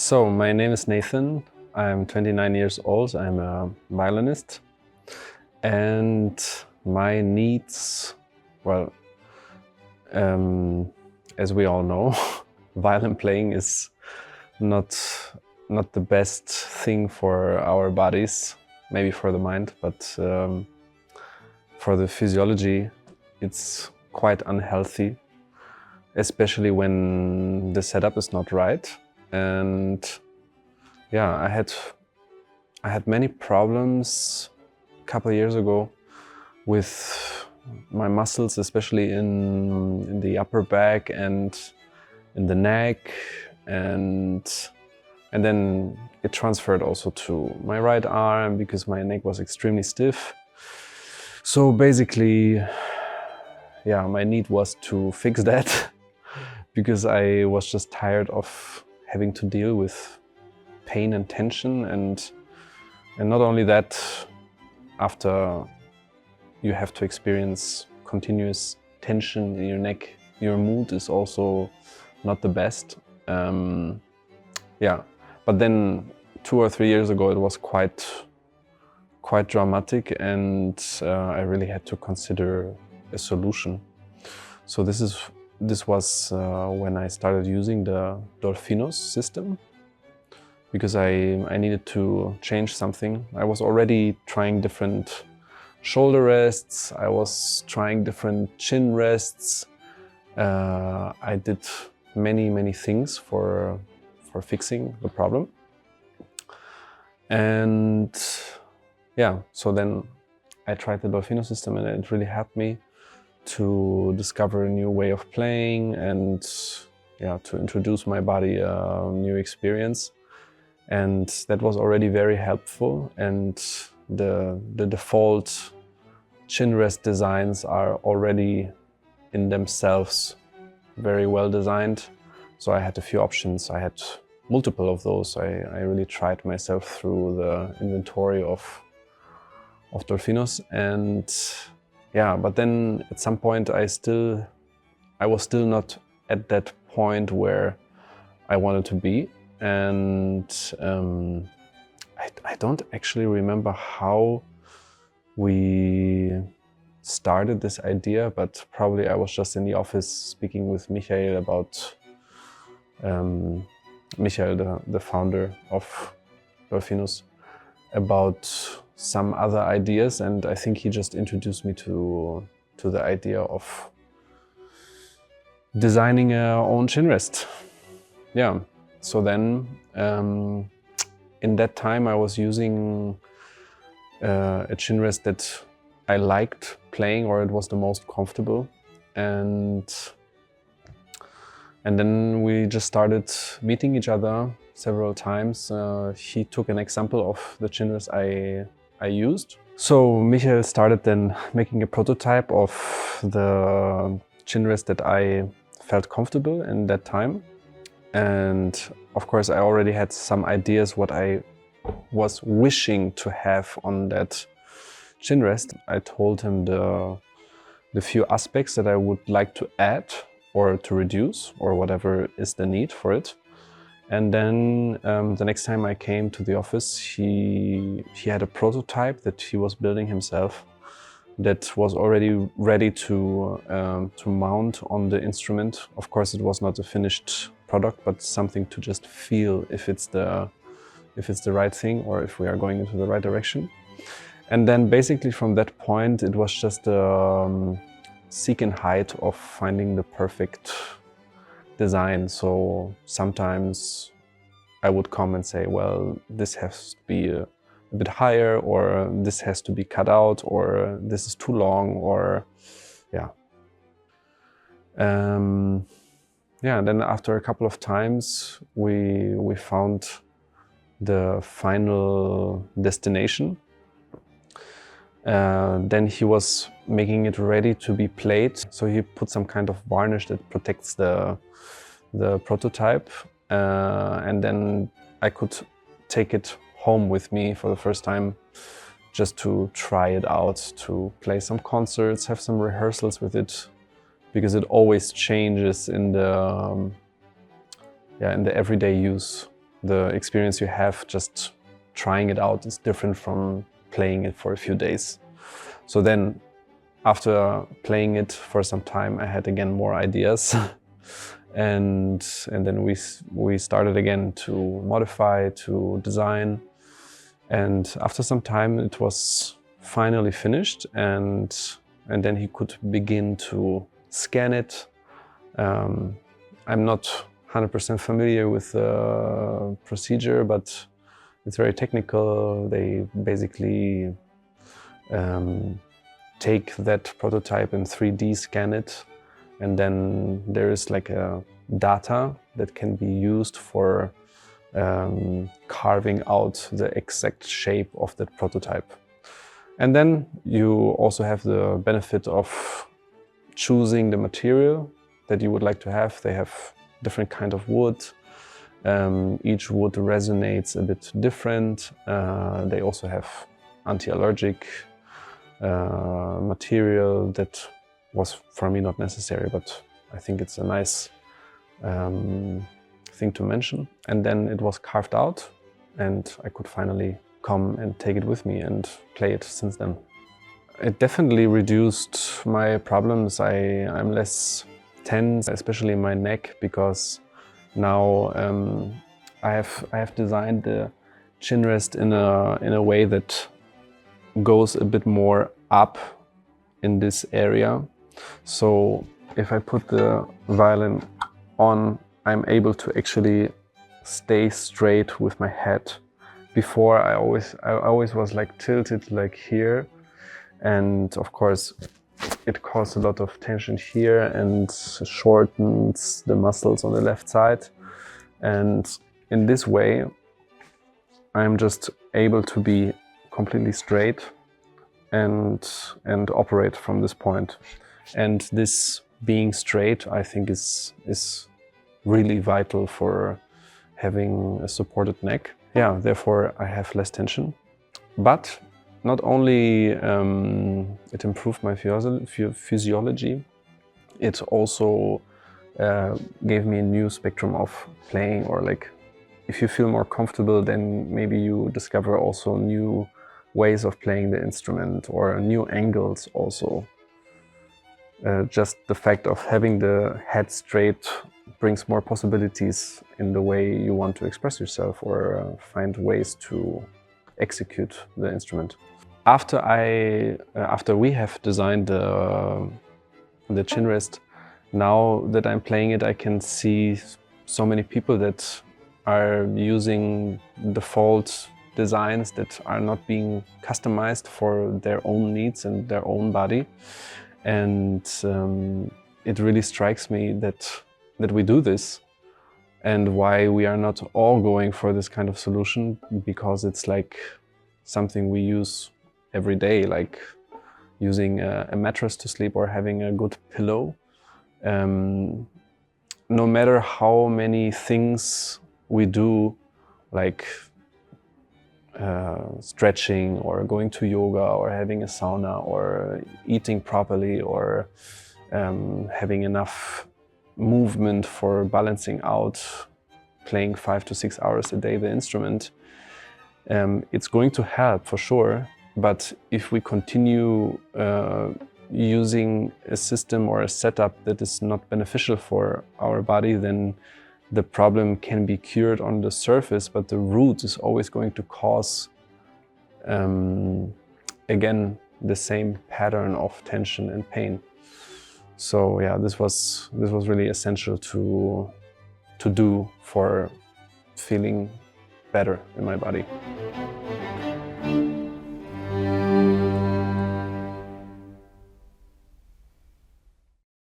So, my name is Nathan. I'm 29 years old. I'm a violinist. And my needs, well, as we all know, violin playing is not the best thing for our bodies, maybe for the mind, but for the physiology, it's quite unhealthy, especially when the setup is not right. And yeah, I had many problems a couple of years ago with my muscles, especially in the upper back and in the neck, and then it transferred also to my right arm because my neck was extremely stiff. So basically, yeah, my need was to fix that because I was just tired of having to deal with pain and tension, and not only that, after you have to experience continuous tension in your neck, your mood is also not the best. Yeah, but then 2 or 3 years ago it was quite dramatic, and I really had to consider a solution. So this was when I started using the DOLFINOS system, because I needed to change something. I was already trying different shoulder rests, I was trying different chin rests. I did many things for fixing the problem. And yeah, so then I tried the DOLFINOS system, and it really helped me to discover a new way of playing and yeah, to introduce my body a new experience. And that was already very helpful, and the default chin rest designs are already in themselves very well designed. So I had a few options. I had multiple of those. I really tried myself through the inventory of DOLFINOS, and yeah, but then at some point I was still not at that point where I wanted to be. And I don't actually remember how we started this idea, but probably I was just in the office speaking with Michael about Michael, the founder of DOLFINOS, about some other ideas, and I think he just introduced me to the idea of designing our own chin rest. Yeah. So then, in that time, I was using a chin rest that I liked playing, or it was the most comfortable, and then we just started meeting each other several times. He took an example of the chin rest I used. So Michael started then making a prototype of the chin rest that I felt comfortable in that time. And of course, I already had some ideas what I was wishing to have on that chin rest. I told him the few aspects that I would like to add or to reduce, or whatever is the need for it. And then the next time I came to the office, he had a prototype that he was building himself that was already ready to mount on the instrument. Of course, it was not a finished product, but something to just feel if it's the right thing, or if we are going into the right direction. And then basically from that point, it was just seek and hide of finding the perfect design. So sometimes I would come and say, well, this has to be a bit higher, or this has to be cut out, or this is too long, or yeah. Yeah, and then after a couple of times, we found the final destination. Then he was making it ready to be played. So he put some kind of varnish that protects the prototype. And then I could take it home with me for the first time, just to try it out, to play some concerts, have some rehearsals with it, because it always changes in the everyday use the experience you have just trying it out is different from playing it for a few days. So then, after playing it for some time, I had again more ideas. and then we started again to modify, to design. And after some time, it was finally finished, and then he could begin to scan it. I'm not 100% familiar with the procedure, but it's very technical. They basically take that prototype in 3D, scan it, and then there is like a data that can be used for carving out the exact shape of that prototype. And then you also have the benefit of choosing the material that you would like to have. They have different kind of wood. Each wood resonates a bit different. They also have anti-allergic material that was for me not necessary, but I think it's a nice thing to mention. And then it was carved out, and I could finally come and take it with me and play it since then. It definitely reduced my problems. I'm less tense, especially in my neck, because now I have designed the Chinrest in a way that goes a bit more up in this area. So if I put the violin on, I'm able to actually stay straight with my head. Before I always was like tilted like here, and of course it caused a lot of tension here and shortens the muscles on the left side. And in this way I'm just able to be completely straight and operate from this point. And this being straight, I think, is really vital for having a supported neck. Yeah, therefore I have less tension. But not only it improved my physiology, it also gave me a new spectrum of playing. Or like, if you feel more comfortable, then maybe you discover also new ways of playing the instrument, or new angles also. Just the fact of having the head straight brings more possibilities in the way you want to express yourself, or find ways to execute the instrument. After we have designed the Chinrest, now that I'm playing it, I can see so many people that are using default designs that are not being customized for their own needs and their own body. And it really strikes me that we do this, and why we are not all going for this kind of solution, because it's like something we use every day, like using a mattress to sleep or having a good pillow. No matter how many things we do, like stretching or going to yoga or having a sauna or eating properly or having enough movement for balancing out, playing 5 to 6 hours a day the instrument, it's going to help for sure. But if we continue using a system or a setup that is not beneficial for our body, then the problem can be cured on the surface, but the root is always going to cause, again, the same pattern of tension and pain. So yeah, this was really essential to do for feeling better in my body.